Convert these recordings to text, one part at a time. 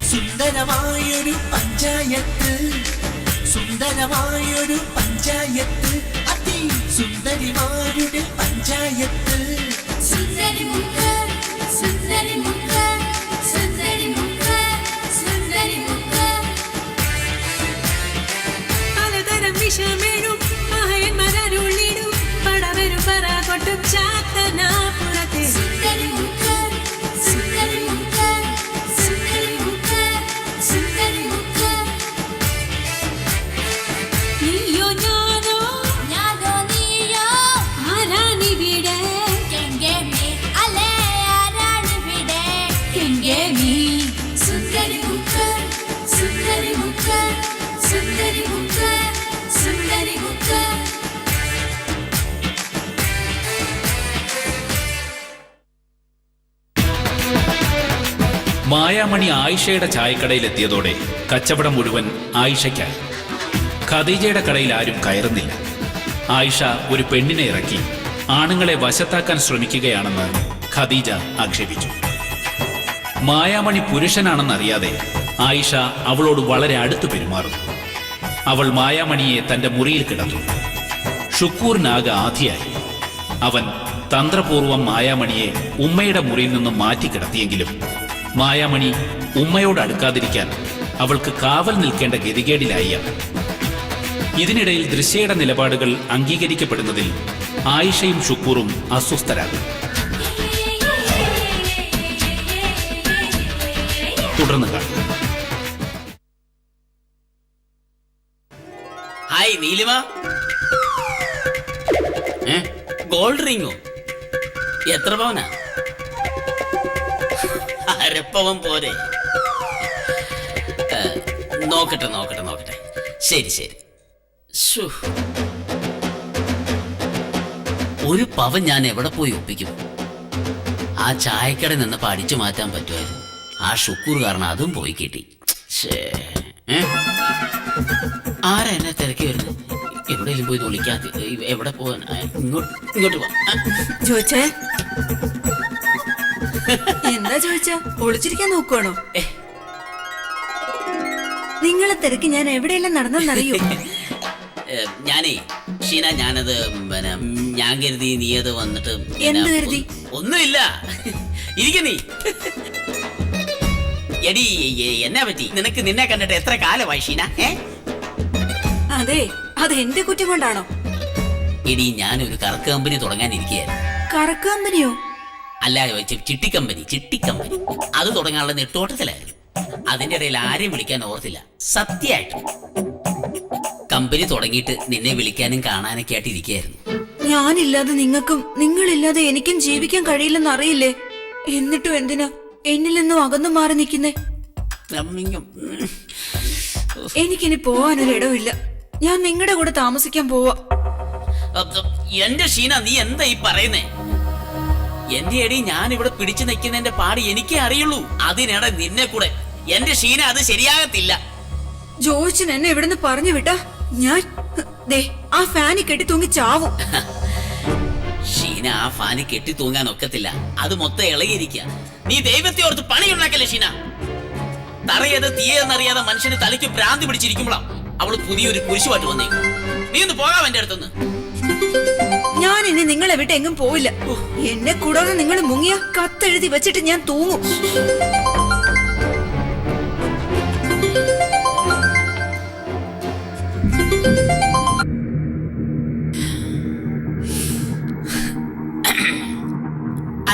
സുന്ദരമായൊരു പഞ്ചായത്ത്, സുന്ദരമായൊരു പഞ്ചായത്ത്, അതി സുന്ദരിമാരുടെ പഞ്ചായത്ത്. സുന്ദരിമുക്ക്, സുന്ദരിമുക്ക്, സുന്ദരിമുക്ക്, സുന്ദരിമുക്ക്. പലതരം വിഷമേഴും മഹയന്മാരുള്ളിടും പടവരും പറ കൊട്ടും ചാത്തനാപുരത്തെ. സുന്ദരിമുക്ക്, സുന്ദരിമുക്ക്, സുന്ദരിമുക്ക്, സുന്ദരിമുക്ക്. നീയോ ഞാനോ, ഞാനോ നീയോ, ആരാണിവിടെ കെങ്കേമി, അല്ലേ ആരാണിവിടെ കെങ്കേമി. സുന്ദരിമുക്ക്, സുന്ദരിമുക്ക്, സുന്ദരിമുക്ക്, സുന്ദരിമുക്ക്. മായാമണി ആയിഷയുടെ ചായക്കടയിലെത്തിയതോടെ കച്ചവടം മുഴുവൻ ആയിഷയ്ക്കായി. ഖദീജയുടെ കടയിൽ ആരും കയറുന്നില്ല. ആയിഷ ഒരു പെണ്ണിനെ ഇറക്കി ആണുങ്ങളെ വശത്താക്കാൻ ശ്രമിക്കുകയാണെന്ന് ഖദീജ ആക്ഷേപിച്ചു. മായാമണി പുരുഷനാണെന്നറിയാതെ ആയിഷ അവളോട് വളരെ അടുത്തു പെരുമാറുന്നു. അവൾ മായാമണിയെ തന്റെ മുറിയിൽ കിടത്തുന്നു. ഷുക്കൂറിനാകെ ആധിയായി. അവൻ തന്ത്രപൂർവം മായാമണിയെ ഉമ്മയുടെ മുറിയിൽ നിന്നും മാറ്റി കിടത്തിയെങ്കിലും മായാമണി ഉമ്മയോട് അടുക്കാതിരിക്കാൻ അവൾക്ക് കാവൽ നിൽക്കേണ്ട ഗതികേടിലായി അവൻ. ഇതിനിടയിൽ ദൃശ്യയുടെ നിലപാടുകൾ അംഗീകരിക്കപ്പെടുന്നതിൽ ആയിഷയും ഷുക്കൂറും അസ്വസ്ഥരാകും. തുടർന്ന് കാണും. ഹായ് നീലിമ. ഗോൾഡ് റിങ്ങോ? എത്ര പവനാ? അരപ്പവൻ പോരെ? നോക്കട്ടെ നോക്കട്ടെ നോക്കട്ടെ. ശരി ശരി. ഒരു പവൻ ഞാൻ എവിടെ പോയി ഒപ്പിക്കും? ആ ചായക്കട നിന്ന് പഠിച്ചു മാറ്റാൻ പറ്റുമായിരുന്നു. ആ ഷുക്കൂർ കാരണം അതും പോയി കിട്ടി. ആരാ എന്നെ തിരക്കി വരുന്നത്? എവിടെയെങ്കിലും പോയി വിളിക്കാതെ എവിടെ പോവാൻ? ഇങ്ങോട്ട് പോ. ചോദിച്ചേ എന്താ ചോദിച്ചാ? ഒളിച്ചിരിക്കാൻ നോക്കുവാണോ? നിങ്ങളെ തിരക്ക് ഞാൻ എവിടെയെല്ലാം നടന്നെന്നറിയോ? ഞാനേ ഷീന, ഞാനത് പിന്നെ ഞാൻ കരുതി നീ അത് വന്നിട്ട്. എന്ത് കരുതി? ഒന്നുമില്ല, ഇരിക്ക നീ. എടി എന്നാ പറ്റി നിനക്ക്? നിന്നെ കണ്ടിട്ട് എത്ര കാലമായി ഷീന? അതെ, അത് എന്റെ കുറ്റം കൊണ്ടാണോ? എടി ഞാനൊരു കറക്ക് കമ്പനി തുടങ്ങാനിരിക്കുകയായിരുന്നു. കറക്ക് കമ്പനിയോ? അല്ല, ചിട്ടി കമ്പനി. അത് തുടങ്ങാനുള്ള നെട്ടോട്ടത്തിലായിരുന്നു. അതിന്റെ ഇടയിൽ ആരെയും വിളിക്കാൻ ഓർത്തില്ല, സത്യമായിട്ട്. കമ്പനി തുടങ്ങിയിട്ട് നിന്നെ വിളിക്കാനും കാണാനൊക്കെ ആയിട്ട് ഇരിക്കുകയായിരുന്നു. ഞാനില്ലാതെ നിങ്ങൾക്കും നിങ്ങളില്ലാതെ എനിക്കും ജീവിക്കാൻ കഴിയില്ലെന്ന് അറിയില്ലേ? എന്നിട്ടും എന്തിനാ എന്നിൽ നിന്നും അകന്നു മാറി നിൽക്കുന്നേ? എനിക്കിനി പോവാനൊരിടവില്ല. ഞാൻ നിങ്ങളുടെ കൂടെ താമസിക്കാൻ പോവാ. എന്റെ ഷീന, നീ എന്താ ഈ പറയുന്നേ? എന്റെ അടി, ഞാൻ ഇവിടെ പിടിച്ചു നിൽക്കുന്നതിന്റെ പാട് എനിക്കേ അറിയുള്ളൂ. അതിനിടെ നിന്നെ കൂടെ. എന്റെ ഷീന, അത് ശരിയാകത്തില്ല. ജോയിച്ചൻ എന്നെ ഇവിടുന്ന് പറഞ്ഞു വിട്ടാ ഞാൻ ആ ഫാനി കെട്ടി തൂങ്ങി ചാവും. ഷീന, ആ ഫാനി കെട്ടി തൂങ്ങാൻ ഒക്കത്തില്ല. അത് മൊത്തം ഇളകിയിരിക്കുക. നീ ദൈവത്തെ ഓർത്ത് പണിയുണ്ടാക്കല്ലേ ഷീന? തറയത് തീയെന്നറിയാതെ മനുഷ്യന് തലയ്ക്ക് ഭ്രാന്തി പിടിച്ചിരിക്കുമ്പോഴാ അവള് പുതിയൊരു കുരിശുമായിട്ട് വന്നേക്കും. നീ ഒന്ന് പോകാം എന്റെ അടുത്തുനിന്ന്. ഞാൻ ഇനി നിങ്ങളെ വിട്ട് എങ്ങും പോവില്ല. എന്നെ കൂടാതെ നിങ്ങൾ മുങ്ങിയ കത്തെഴുതി വെച്ചിട്ട് ഞാൻ തൂങ്ങും.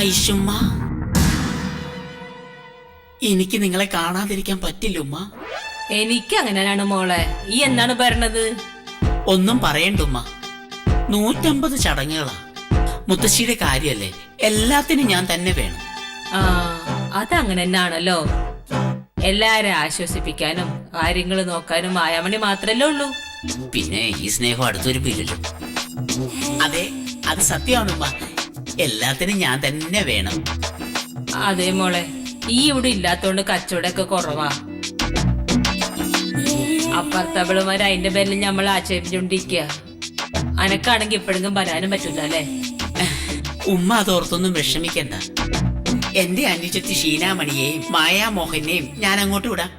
ഐഷുമ്മ, എനിക്ക് നിങ്ങളെ കാണാതിരിക്കാൻ പറ്റില്ല ഉമ്മ. എനിക്ക് അങ്ങനെയാണ് മോളെ. ഈ എന്താണ് പറഞ്ഞത്? ഒന്നും പറയണ്ടുമ്മ. 150 ചടങ്ങുകളാ. മുത്തശ്ശിയുടെ കാര്യല്ലേ, എല്ലാത്തിനും ഞാൻ തന്നെ വേണം. ആ, അതങ്ങനെ തന്നെയാണല്ലോ. എല്ലാരും ആശ്വസിപ്പിക്കാനും കാര്യങ്ങൾ നോക്കാനും മായാമണി മാത്രല്ലേ ഉള്ളൂ. പിന്നെ ഈ സ്നേഹം അടുത്തൊരു പില്ലല്ലോ. അതെ, അത് സത്യമാണുമ്മ. എല്ലാത്തിനും ഞാൻ തന്നെ വേണം. അതെ മോളെ, ഈ ഇവിടെ ഇല്ലാത്തോണ്ട് കച്ചവടമൊക്കെ കുറവാ. അപ്പുറത്തവളുമാര് അതിന്റെ പേരിൽ നമ്മൾ ആക്ഷേപിച്ചോണ്ടിരിക്കുക. അനക്കാണെങ്കി എപ്പോഴെങ്കിലും വരാനും പറ്റൂല അല്ലേ? ഉമ്മ അതോർത്തൊന്നും വിഷമിക്കണ്ട. എന്റെ അനുജത്തി ഷീനാമണിയെയും മായാമോഹനെയും ഞാൻ അങ്ങോട്ട് വിടാം.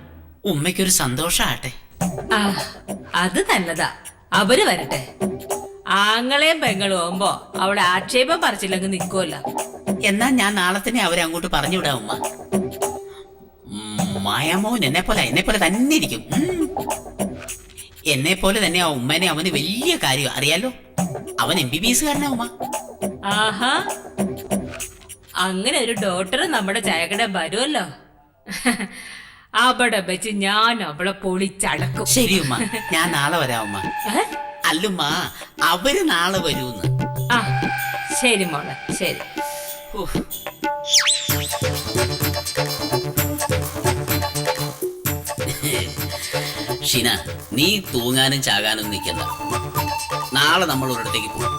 ഉമ്മയ്ക്കൊരു സന്തോഷാട്ടെ. ആ അത് നല്ലതാ, അവര് വരട്ടെ. ആങ്ങളെയും പെങ്ങളും ആവുമ്പോ അവിടെ ആക്ഷേപം പറിച്ചില്ലെങ്കിൽ നിക്കുമല്ലോ. എന്നാ ഞാൻ നാളെ തന്നെ അവരെ അങ്ങോട്ട് പറഞ്ഞു വിടാം ഉമ്മ. മായാമോഹൻ എന്നെ പോലെ തന്നെ ഇരിക്കും. എന്നെ പോലെ തന്നെ ആ ഉമ്മനെ അവന് വലിയ കാര്യം അറിയാലോ. അവൻ MBBS കാരനാ ഉമ്മ. ആഹാ, അങ്ങനെ ഒരു ഡോക്ടർ നമ്മുടെ ചായക്കട വരുമല്ലോ. അവിടെ വെച്ച് ഞാൻ അവളെ പൊളിച്ചടക്കും. ശരി ഉമ്മ, ഞാൻ നാളെ വരാം ഉമ്മ. ഏ? അല്ലുമ്മ, അവര് നാളെ വരൂന്ന്. ആ ശരി മോളെ, ശരി. ഉഫ്. ഷീന, നീ തൂങ്ങാനും ചാകാനും നിൽക്കണ്ട. നാളെ നമ്മൾ ഒരിടത്തേക്ക് പോകും.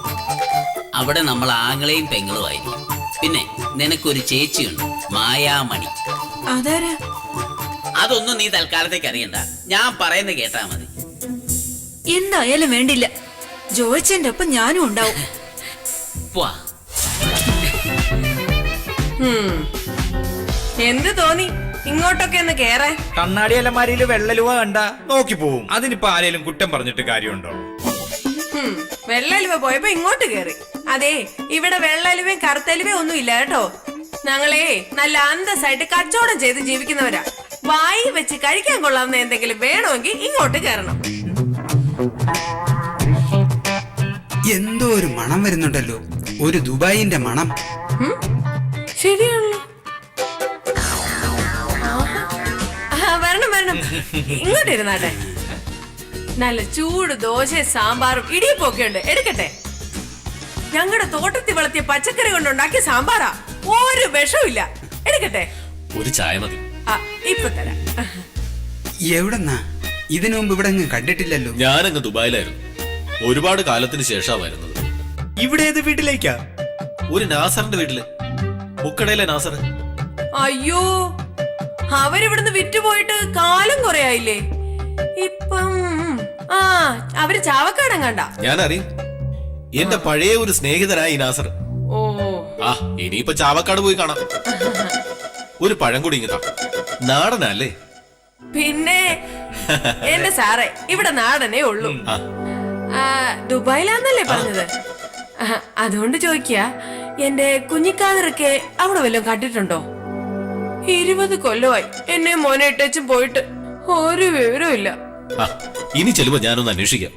അവിടെ നമ്മൾ ആങ്ങളെയും പെങ്ങളും ആയിരിക്കും. പിന്നെ നിനക്കൊരു ചേച്ചിയുണ്ട്, മായാമണി. അതാരാ? അതൊന്നും നീ തൽക്കാലത്തേക്ക് അറിയണ്ട, ഞാൻ പറയുന്നത് കേട്ടാ മതി. എന്തായാലും വേണ്ടില്ല, ജോയിച്ചന്റെ ഒപ്പം ഞാനും ഉണ്ടാവും. പോവാ. എന്ത് തോന്നി ഇങ്ങോട്ടൊക്കെ ഒന്ന് കേറാൻ? കണ്ണാടി അലമാരിയില് വെള്ളലുവ കണ്ട നോക്കി പോവും. അതിനിപ്പോ ആരെങ്കിലും കുറ്റം പറഞ്ഞിട്ട് കാര്യമുണ്ടോ? വെള്ളലുവ പോയപ്പോ ഇങ്ങോട്ട് കേറി. അതെ, ഇവിടെ വെള്ളലുവയും കറുത്തലുവയും ഒന്നും ഇല്ല കേട്ടോ. ഞങ്ങളെ നല്ല അന്തസ്സായിട്ട് കച്ചവടം ചെയ്ത് ജീവിക്കുന്നവരാ. വായി വെച്ച് കഴിക്കാൻ കൊള്ളാവുന്ന എന്തെങ്കിലും വേണമെങ്കിൽ ഇങ്ങോട്ട് കയറണം. എന്തോ ഒരു മണം വരുന്നുണ്ടല്ലോ, ഒരു ദുബായിന്റെ മണം. ശരിയാണല്ലോ. വരണം വരണം, ഇങ്ങോട്ട് ഇരുന്നാട്ടെ. നല്ല ചൂട് ദോശയും സാമ്പാറും ഇടിയപ്പൊക്കെ ഉണ്ട്, എടുക്കട്ടെ. ഞങ്ങളുടെ തോട്ടത്തിൽ വളർത്തിയ പച്ചക്കറി കൊണ്ടുണ്ടാക്കിയ സാമ്പാറാ, ഒരു വിഷവും ഇല്ല. എടുക്കട്ടെ. ഒരു ചായ മതി. ഇപ്പൊ തരാം. എവിടെന്നാ? ഇതിനു മുമ്പ് ഇവിടെ അങ്ങ് കണ്ടിട്ടില്ലല്ലോ. ഞാനങ്ങ് ദുബായിലായിരുന്നു. ഒരുപാട് കാലത്തിന് ശേഷാ വരുന്നത്. ഇവിടെ ഏത് വീട്ടിലേക്കാ? ഒരു നാസറിന്റെ വീട്ടില്, മുക്കടയിലെ നാസർ. അയ്യോ, അവരിവിടുന്ന് വിറ്റുപോയിട്ട് കാലം കുറെ ആയില്ലേ. ഇപ്പം അവര് ചാവക്കാടൻ കണ്ട. ഞാൻ അറിയും, എന്റെ പഴയ ഒരു സ്നേഹിതനായി നാസർ. ഓ, ആ ഇനിയിപ്പൊ ചാവക്കാട് പോയി കാണാം. ഒരു പഴം കൂടി ഇങ്ങതാ, നാടനല്ലേ? പിന്നെ എന്റെ സാറേ, ഇവിടെ നാടനേ ഉള്ളൂ. ദുബായിലാന്നല്ലേ പറഞ്ഞത്? അതുകൊണ്ട് ചോദിക്ക, എന്റെ കുഞ്ഞിക്കാതറൊക്കെ അവിടെ വല്ലതും കണ്ടിട്ടുണ്ടോ? 20 കൊല്ലമായി എന്നെ മോനെ ഇട്ടച്ചും പോയിട്ട് ഒരു വിവരവും ഇല്ല. ഇനി ചെല്ലുമ്പോ ഞാനൊന്ന് അന്വേഷിക്കാം.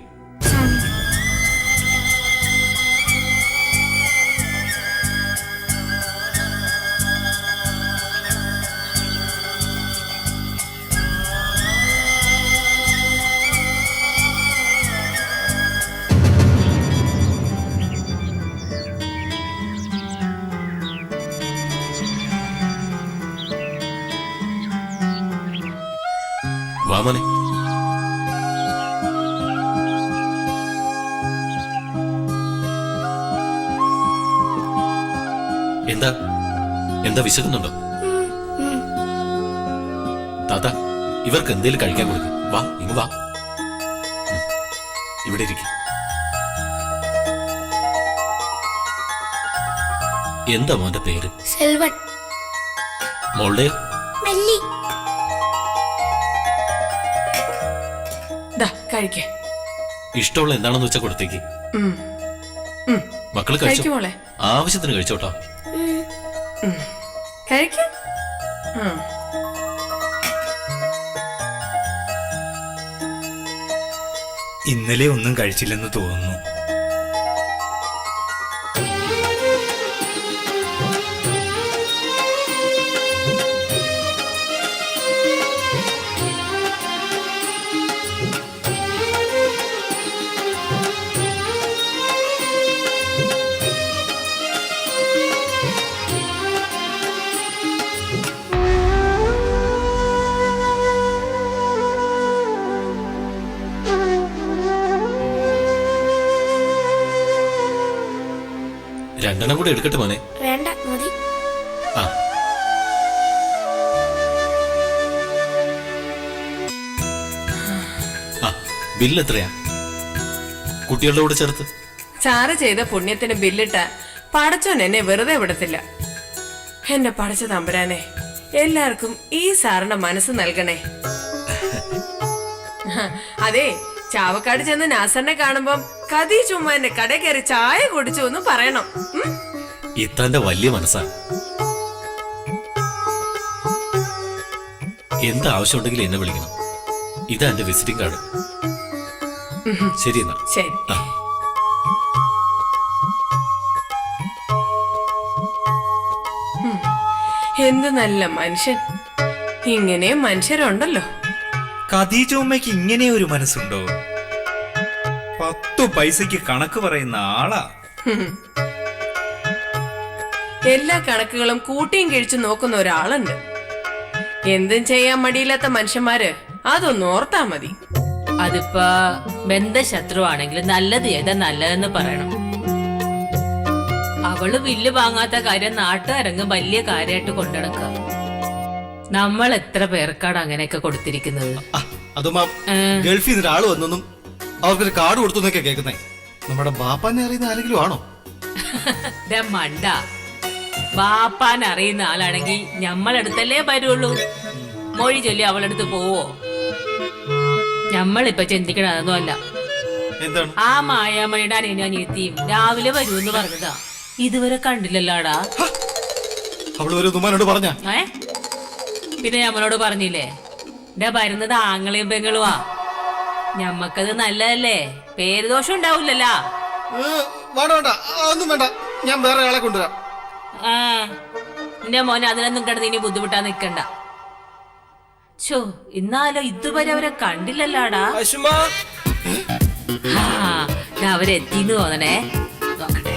വാമനെ, എന്താ എന്താ വിശക്കുന്നുണ്ടോ? താത്ത, ഇവർക്ക് എന്തേലും കഴിക്കാൻ കൊടുക്കും. വാ, ഇങ്ങ് വാ, ഇവിടെ ഇരിക്കും. എന്താ മോന്റെ പേര്? സെൽവൻ. മോളുടെയോ? മല്ലി. കഴിക്കേ. ഇഷ്ടമുള്ള എന്താണെന്ന് വെച്ചാൽ കൊടുത്തേക്ക്. മക്കള് കഴിച്ചു മോളെ, ആവശ്യത്തിന് കഴിച്ചോട്ടോ. കഴിക്ക. ഇന്നലെ ഒന്നും കഴിച്ചില്ലെന്ന് തോന്നുന്നു. രണ്ടെണ്ണം കൂടെ എടുക്കട്ടെ മോനെ? വേണ്ട, മതി. ആ ബില്ല് എത്രയാ കുട്ടികളുടെ കൂടെ ചേർത്ത്? സാറ് ചെയ്ത പുണ്യത്തിന് ബില്ലിട്ട പടച്ചോൻ എന്നെ വെറുതെ വിടത്തില്ല. എന്റെ പഠിച്ച തമ്പുരാനെ, എല്ലാവർക്കും ഈ സാറിന്റെ മനസ്സ് നൽകണേ. അതെ, ചാവക്കാട് ചെന്ന് നാസറിനെ കാണുമ്പം കതി ചുമ്മാ എന്റെ കട കയറി ചായ കുടിച്ചു എന്ന് പറയണം. ഇത്രന്റെ വലിയ മനസ്സാ. എന്ത് ആവശ്യമുണ്ടെങ്കിലും എന്നെ വിളിക്കണം. ഇതാ എന്റെ വിസിറ്റിംഗ് കാർഡ്. ശരി എന്നാ. ശരി. എന്ത് നല്ല മനുഷ്യൻ. ഇങ്ങനെ മനുഷ്യരുണ്ടല്ലോ. ഖദീജ ഉമ്മയ്ക്ക് ഇങ്ങനെ ഒരു മനസ്സുണ്ടോ? 10 പൈസക്ക് കണക്ക് പറയുന്ന ആളാ. എല്ലാ കണക്കുകളും കൂട്ടിയും കിഴിച്ചു നോക്കുന്ന ഒരാളുണ്ട്. എന്തും ചെയ്യാൻ മടിയില്ലാത്ത മനുഷ്യന്മാര് അതൊന്ന് ഓർത്താ മതി. അതിപ്പോ ബന്ധശത്രു ആണെങ്കിലും നല്ലത് ഏതാ നല്ലതെന്ന് പറയണം. അവള് വില്ല് വാങ്ങാത്ത കാര്യം നാട്ടുകാരങ്ങ് വലിയ കാര്യമായിട്ട് കൊണ്ടുനടക്കുക. നമ്മൾ എത്ര പേർക്കാണ് അങ്ങനെയൊക്കെ കൊടുത്തിരിക്കുന്നത്. അതുമാ ഗൾഫിൽ നിന്ന് ഒരാൾ വന്നെന്നും അവർക്കൊരു കാർഡ് കൊടുത്തു എന്നൊക്കെ കേൾക്കുന്നേ. നമ്മുടെ ബാപ്പാനെ അറിയുന്ന ആരെങ്കിലും ആണോ? മണ്ട, ബാപ്പാൻ അറിയുന്ന ആളാണെങ്കിൽ ഞമ്മളടുത്തല്ലേ വരുള്ളൂ. മൊഴി ചൊല്ലി അവളടുത്ത് പോവോ? ഞമ്മളിപ്പൊ ചിന്തിക്കണ അതൊന്നും അല്ല. എന്താണ്? ആ മായാമണിയുടെ അനിയത്തിയും രാവിലെ വരുമെന്ന് പറഞ്ഞതാ. ഇതുവരെ കണ്ടില്ലല്ലോടാ. അവള് ഒരു തുമ്മാനോട് പറഞ്ഞ? പിന്നെ ഞമ്മളോട് പറഞ്ഞില്ലേ, എന്റെ വരുന്നത് ആങ്ങളെയും പെങ്ങളുവാ. ഞമ്മക്കത് നല്ലതല്ലേ, പേര് ദോഷം ഉണ്ടാവൂലല്ലോ. വേണ്ട, ഒന്നും വേണ്ട, ഞാൻ വേറെ ആളെ കൊണ്ടുവരാം. എന്റെ മോനെ അതിനൊന്നും കിടന്ന് ഇനി ബുദ്ധിമുട്ടാ നിക്കണ്ട. ചോ, ഇന്നാലോ ഇതുവരെ അവരെ കണ്ടില്ലല്ലോടാ. അവരെത്തിന്ന് തോന്നണേ. നോക്കട്ടെ.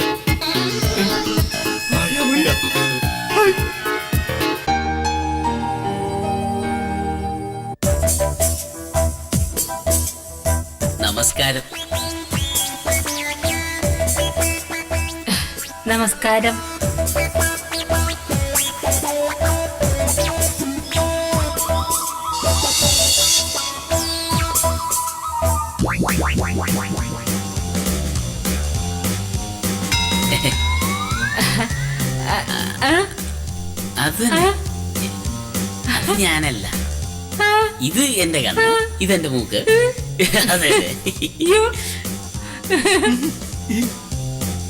നമസ്കാരം. നമസ്കാരം. അത് ഞാനല്ല, ഇത് എന്റെ കണ്ണ്, ഇതെന്റെ മൂക്ക്. അതെ,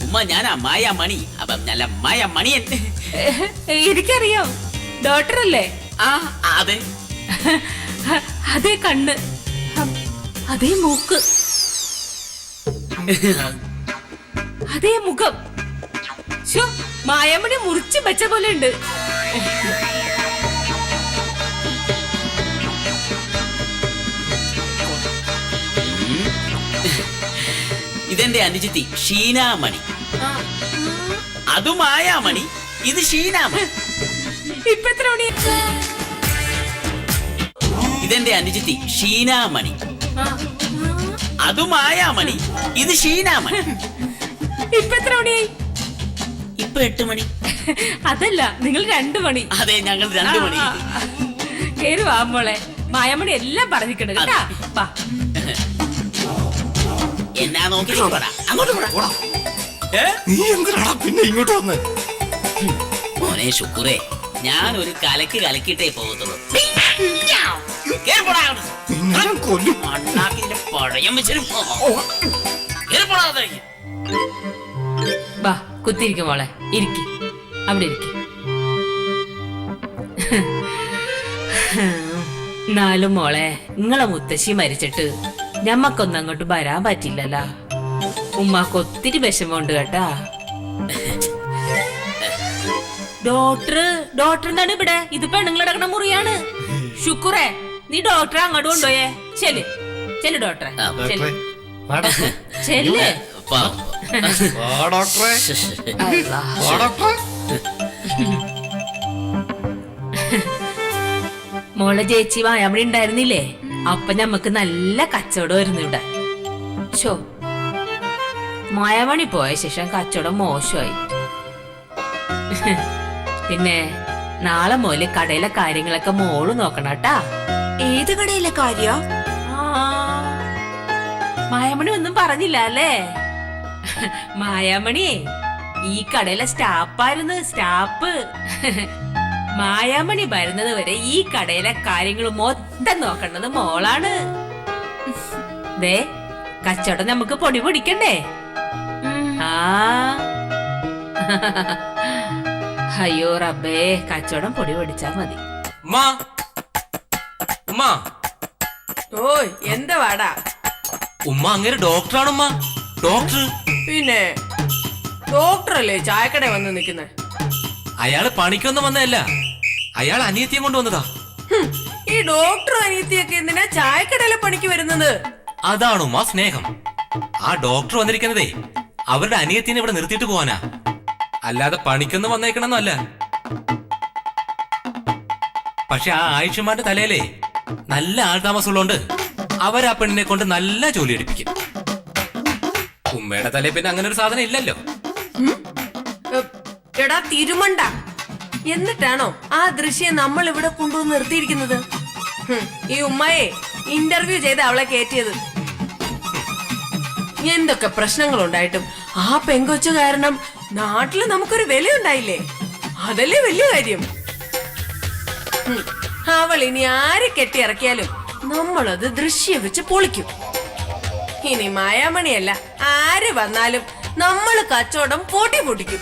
ഉമ്മ ഞാൻ മായ മണി. അപ്പം നല്ല മായ മണിയൻ. എനിക്കറിയാം, ഡോക്ടറല്ലേ? അതെ. അതേ കണ്ണ്, അതേ മൂക്ക്, അതേ മുഖം. മായാമണി മുറിച്ച് വെച്ച പോലെ ഉണ്ട്. ഇതെന്റെ അനുജത്തി ഷീനാമണി. അത് മായാമണി, ഇത് ഷീനാമണി. ഇപ്പൊ എത്ര മണി? ഇതെന്റെ അനുജത്തി ഷീനാമണി. അത് മായാമണി, ഇത് ഷീനാമണി. ഇപ്പൊ എത്ര മണിയായി? ഇപ്പൊ 8 മണി. അതല്ല, നിങ്ങൾ 2 മണി. അതെ, ഞങ്ങൾ 2 മണി. കേറി വാ മോളെ, മായാമണി എല്ലാം പറഞ്ഞിട്ടുണ്ട് കേട്ടാ. എന്നാ നോക്കി അങ്ങോട്ട് പോടാ. നീ എന്തിനാടാ പിന്നെ ഇങ്ങോട്ട് വന്ന്? മോനെ ശുക്രേ, ഞാൻ ഒരു കലക്കിട്ടേ പോകത്തുള്ളൂ. പഴയം വെച്ചിട്ട് വാ, കുത്തിരിക്കും മോളെ, ഇരിക്കി, അവിടെ ഇരിക്കി. എന്നാലും മോളെ, നിങ്ങളെ മുത്തശ്ശി മരിച്ചിട്ട് ഞമ്മക്കൊന്നും അങ്ങോട്ട് വരാൻ പറ്റില്ലല്ലോ. ഉമ്മാക്ക് ഒത്തിരി വിഷമമുണ്ട് കേട്ടാ. ഡോക്ടർ എന്താണ് ഇവിടെ? ഇത് പെണ്ണുങ്ങൾ കിടക്കണ മുറിയാണ്. ശുക്രേ, നീ ഡോക്ടറെ അങ്ങോട്ട് കൊണ്ടുപോയേ. ചെല്ല് ഡോക്ടറെ, ചെല്ല്. മോളെ ചേച്ചി മായാമണി ഉണ്ടായിരുന്നില്ലേ? അപ്പൊ ഞമ്മക്ക് നല്ല കച്ചവടമായിരുന്നു ഇവിടെ. മായാമണി പോയ ശേഷം കച്ചവടം മോശമായി. പിന്നെ നാളെ മുതല് കടയിലെ കാര്യങ്ങളൊക്കെ മോള് നോക്കണം കേട്ടാ. ഏത് കടയിലെ കാര്യ? മായാമണി ഒന്നും പറഞ്ഞില്ല അല്ലേ? മായാമണി ഈ കടയിലെ സ്റ്റാഫായിരുന്നു, സ്റ്റാഫ്. മായാമണി വരുന്നത് വരെ ഈ കടയിലെ കാര്യങ്ങൾ മൊത്തം നോക്കേണ്ടത് മോളാണ്. ദേ കച്ചവടം നമുക്ക് പൊടി പൊടിക്കണ്ടേ? ആ അയ്യോ റബ്ബേ, കച്ചവടം പൊടി പൊടിച്ചാ മതി. ഓയ് എന്താ വാടാ? ഉമ്മ അങ്ങനെ ഡോക്ടറാണുമ്മ, ഡോക്ടർ. പിന്നെ ഡോക്ടറല്ലേ ചായക്കട വന്ന് നിൽക്കുന്നേ? അയാള് പണിക്കൊന്നും വന്നതല്ല, അയാൾ അനിയത്തിയും കൊണ്ടുവന്നതാ. ഈ ഡോക്ടർ അനിയത്തിയൊക്കെ എന്തിനാ ചായക്കടയിലെ പണിക്ക് വരുന്നത്? അതാണുമ്മ സ്നേഹം. ആ ഡോക്ടർ വന്നിരിക്കുന്നതേ അവരുടെ അനിയത്തിനെ ഇവിടെ നിർത്തിയിട്ട് പോവാനാ, അല്ലാതെ പണിക്കൊന്നും വന്നേക്കണമെന്നല്ല. പക്ഷെ ആ ആയിഷമാന്റെ തലയിലേ നല്ല ആൾതാമസമുള്ളതുകൊണ്ട് അവരാ പെണ്ണിനെ കൊണ്ട് നല്ല ജോലി എടുപ്പിക്കും. ഉമ്മയുടെ തലയിൽ പിന്നെ അങ്ങനെ ഒരു സാധനം ഇല്ലല്ലോ. എടാ തിരുമണ്ട, എന്നിട്ടാണോ ആ ദൃശ്യം നമ്മൾ ഇവിടെ കൊണ്ടുവന്ന് നിർത്തിയിരിക്കുന്നത്? ഈ ഉമ്മയെ ഇന്റർവ്യൂ ചെയ്ത് അവളെ കയറ്റിയത്. എന്തൊക്കെ പ്രശ്നങ്ങൾ ഉണ്ടായിട്ടും ആ പെങ്കൊച്ചു കാരണം നാട്ടില് നമുക്കൊരു വിലയുണ്ടായില്ലേ? അതല്ലേ വലിയ കാര്യം. അവൾ ഇനി ആരെ കെട്ടിയിറക്കിയാലും നമ്മളത് ദൃശ്യം വെച്ച് പൊളിക്കും. ഇനി മായാമണിയല്ല, ആര് വന്നാലും നമ്മള് കച്ചവടം പൊട്ടിക്കും.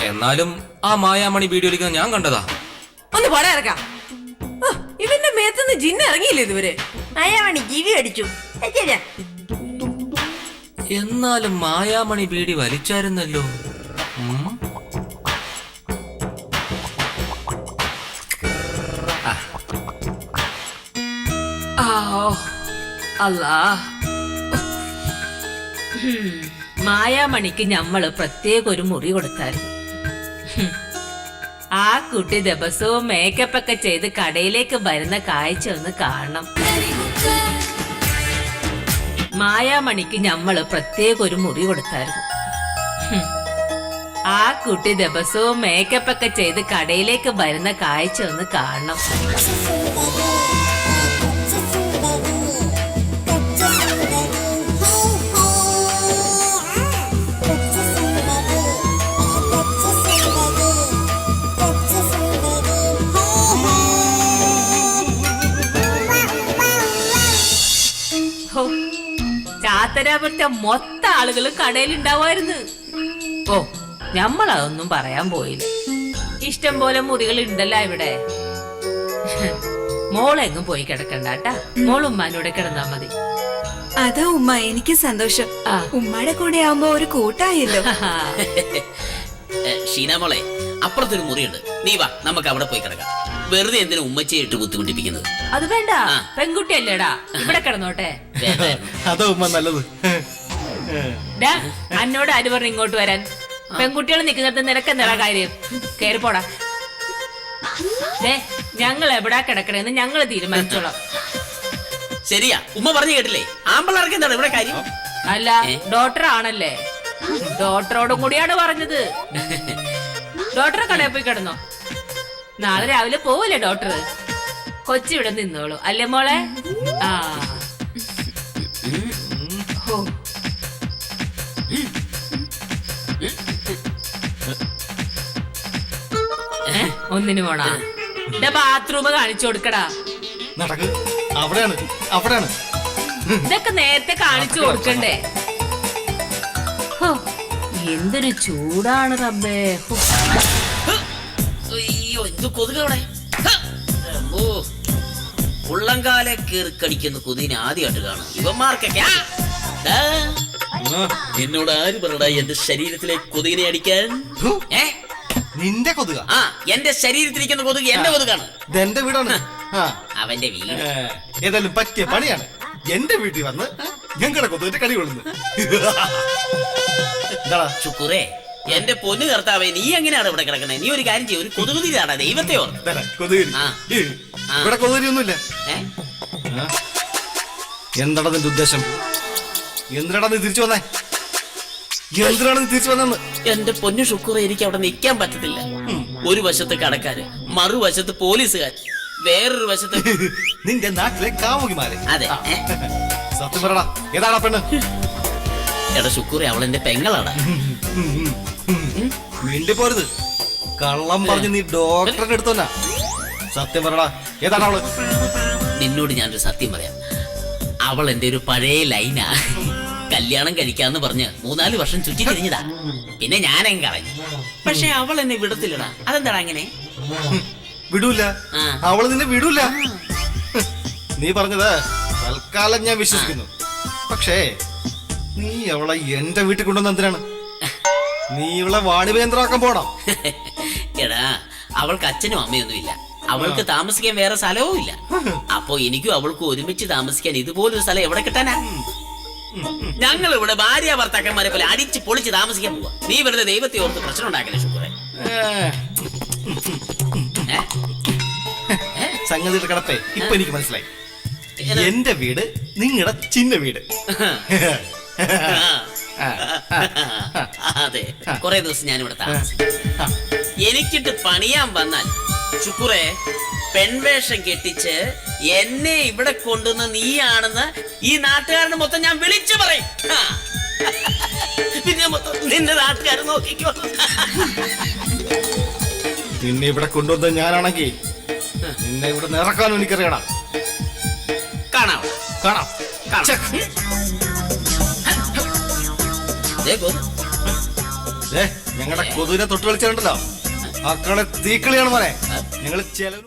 എന്നാലും ആ മായാമണി വീഡിയോ എടുക്കുന്നത് ഞാൻ കണ്ടതാ. ഒന്ന് പടം ഇറക്കാം. ഇവന്റെ മേത്തുനിന്ന് ജിന്ന് ഇറങ്ങിയില്ലേ ഇതുവരെ? മായാമണി ജീവി അടിച്ചു. എന്നാലും മായാമണി ബീഡി വലിച്ചായിരുന്നല്ലോ. അല്ലാ, മായാമണിക്ക് ഞമ്മള് പ്രത്യേക ഒരു മുറി കൊടുത്തായിരുന്നു. ആ കുട്ടി ദിവസവും മേക്കപ്പ് ഒക്കെ ചെയ്ത് കടയിലേക്ക് വരുന്ന കാഴ്ച ഒന്ന് കാണണം. മായാമണിക്ക് ഞമ്മള് പ്രത്യേക ഒരു മുറി കൊടുത്തായിരുന്നു. ആ കുട്ടി ദിവസവും മേക്കപ്പ് ഒക്കെ ചെയ്ത് കടയിലേക്ക് വരുന്ന കാഴ്ച ഒന്ന് കാണണം. ചാത്തരാപുരത്തെ മൊത്തം ആളുകളും കടയിലുണ്ടാവുമായിരുന്നു. ഓ, ഞമ്മളതൊന്നും പറയാൻ പോയില്ല. ഇഷ്ടം പോലെ മുറികൾ ഉണ്ടല്ലോ ഇവിടെ. മോളെങ്ങും പോയി കിടക്കണ്ടാട്ടാ, മോളുമ്മാനൂടെ കിടന്നാ മതി. അതാ ഉമ്മ എനിക്ക് സന്തോഷം. ഉമ്മയുടെ കൂടെ ആവുമ്പോ ഒരു കൂട്ടായല്ലോ. ഷീന മോളെ, അപ്പുറത്തൊരു മുറിയുണ്ട്, നീ വാ, നമുക്ക് അവിടെ പോയി കിടക്കാം. വെറുതെ എന്തിനാ ഉമ്മച്ചയെ ഇട്ട് ബുദ്ധിമുട്ടിപ്പിക്കുന്നത്? അത് വേണ്ട, പെൺകുട്ടിയല്ലേടാ, ഇവിടെ കിടന്നോട്ടെ. അതാ ഉമ്മ നല്ലത്. എന്നോട് ആര് പറഞ്ഞു ഇങ്ങോട്ട് വരാൻ? പെൺകുട്ടികൾ നിൽക്കുന്നിടത്ത് നിനക്കെന്താ കാര്യം? കേറിപ്പോടാ. ഞങ്ങൾ എവിടാ കിടക്കണേന്ന് ഞങ്ങൾ തീരുമാനിച്ചോളാം. ശരിയാ, ഉമ്മ പറഞ്ഞു കേട്ടില്ലേ? ആമ്പിള്ളേർക്ക് എന്താണ് ഇവിടെ കാര്യം? അല്ല, ഡോക്ടർ ആണല്ലേ, ഡോക്ടറോടും കൂടിയാണ് പറഞ്ഞത്. ഡോക്ടറെ കടയിൽ പോയി കിടന്നോ, നാളെ രാവിലെ പോവല്ലേ ഡോക്ടർ. കൊച്ചിവിടെ നിന്നോളൂ അല്ലേ മോളെ? ആ ഒന്നിനു പോണാ? ബാത്റൂം കാണിച്ചു കൊടുക്കടാ. നടക്ക്, അവിടെയാണ് അവിടെയാണ്. ഇതൊക്കെ നേരത്തെ കാണിച്ചു കൊടുക്കണ്ടേ? എന്തൊരു ചൂടാണ് റബ്ബേ. അയ്യോ, എന്ത് കൊതുകവിടെ! ഓ, ഉള്ളംകാലെ കയറി കടിക്കുന്ന കൊതുകിനെ ആദ്യമായിട്ട് കാണും ഇവന്മാർക്കൊക്കെ. എന്നോട് ആര് പറയടാ എന്റെ ശരീരത്തിലേക്ക് കൊതുകിനെ അടിക്കാൻ? നിന്റെ കൊതുക? ആ, എന്റെ ശരീരത്തിലിരിക്കുന്ന കൊതുക് എന്റെ കൊതുകാണ്. ഇതെന്റെ വീടാണ്. അവന്റെ വീട്. ഏതായാലും പറ്റിയ പണിയാണ്. എന്റെ വീട്ടിൽ വന്ന് ഞങ്ങളുടെ കൊതുകിന്റെ കടി കൊള്ളുന്നു. ശുക്രേ, എന്റെ പൊന്നു കർത്താവേ, നീ എങ്ങനെയാണ് ഇവിടെ കിടക്കണേ? നീ ഒരു കാര്യം ചെയ്യും, ഒരു കൊതുകുതിരാടാ, ദൈവത്തെ ഓർത്ത്. ഇവിടെ കൊതുകുതിരിയൊന്നുമില്ല. എന്താടാ നിന്റെ ഉദ്ദേശം? എന്തിനാടാ നീ തിരിച്ചു വന്നേ? എന്തിനാണ് നീ തിരിച്ചു വന്നെന്ന്? എന്റെ പൊന്നു ശുക്രേ, എനിക്ക് അവിടെ നിൽക്കാൻ പറ്റത്തില്ല. ഒരു വശത്ത് കടക്കാര്, മറുവശത്ത് പോലീസുകാർ, വേറൊരു വശത്ത് നിന്റെ നാട്ടിലെ കാമുകിമാരെ. അതെ. സത്യം പറടാ, ഏതാടാ പെണ്ണ്? എടാ ശുക്രേ, അവളെന്റെ പെങ്ങളാടാ. മിണ്ടി പോരുത്. കള്ളം പറഞ്ഞ് നീ ഡോക്ടറിന്റെ അടുത്തല്ല. സത്യം പറടാ, ഏതാണ് അവള്? നിന്നോട് ഞാനൊരു സത്യം പറയാം. അവൾ എന്റെ ഒരു പഴയ ലൈനാ. കല്യാണം കഴിക്കാന്ന് പറഞ്ഞ് 3-4 വർഷം ചുറ്റി കഴിഞ്ഞതാ. പിന്നെ ഞാനെങ്ങ് കളഞ്ഞു. പക്ഷെ അവൾ എന്നെ വിടത്തില്ലടാ. അതെന്താടാ അങ്ങനെ? വിടൂല, ആ. അവള് നിന്നെ വിടൂല. നീ പറഞ്ഞത് തൽക്കാലം ഞാൻ വിശ്വസിക്കുന്നു. പക്ഷേ നീ അവളെ എന്റെ വീട്ടിൽ കൊണ്ടുവന്ന എന്തിനാണ്? നീ ഇവളെ വാണിഭേന്ദ്രാക്കാൻ പോണം. എടാ, അവൾക്ക് അച്ഛനും അമ്മയൊന്നും ഇല്ല. അവൾക്ക് താമസിക്കാൻ വേറെ സ്ഥലവും ഇല്ല. അപ്പൊ എനിക്കും അവൾക്കും ഒരുമിച്ച് താമസിക്കാൻ ഇതുപോലൊരു സ്ഥലം എവിടെ കിട്ടാനാ? ഞങ്ങൾ ഇവിടെ ഭാര്യ ഭർത്താക്കന്മാരെ പോലെ അടിച്ച് പൊളിച്ച് താമസിക്കാൻ പോവാ. നീ വെറുതെ ദൈവത്തെ ഓർത്ത് പ്രശ്നം ഉണ്ടാക്കല്ലേ ശുക്രേ. സംഗതിയുടെ കിടപ്പേ ഇപ്പൊ എനിക്ക് മനസ്സിലായി. എന്റെ വീട് നിങ്ങളുടെ ചിന്ന വീട്. അതെ, കുറെ ദിവസം ഞാനിവിടെ താമസിക്കും. എനിക്കിട്ട് പണിയാൻ വന്നാൽ ശുക്രേ, പെൺവേഷം കെട്ടിച്ച് എന്നെ ഇവിടെ കൊണ്ടുവന്ന് നീയാണെന്ന് ഈ നാട്ടുകാരന് മൊത്തം ഞാൻ വിളിച്ചു പറയും. പിന്നെ മൊത്തം നിന്റെ നാട്ടുകാർ നോക്കിക്കോ. നിന്നെ ഇവിടെ കൊണ്ടുവന്നത് ഞാനാണെങ്കിൽ നിന്നെ ഇവിടെ നിറക്കാനും എനിക്കറിയണം. കാണാം കാണാം. ഞങ്ങളുടെ കൊതുവിനെ തൊട്ട് കളിച്ചിട്ടുണ്ടല്ലോ, മക്കളെ തീക്കളിയാണ് മോനെ. ഞങ്ങൾ ചെലവ്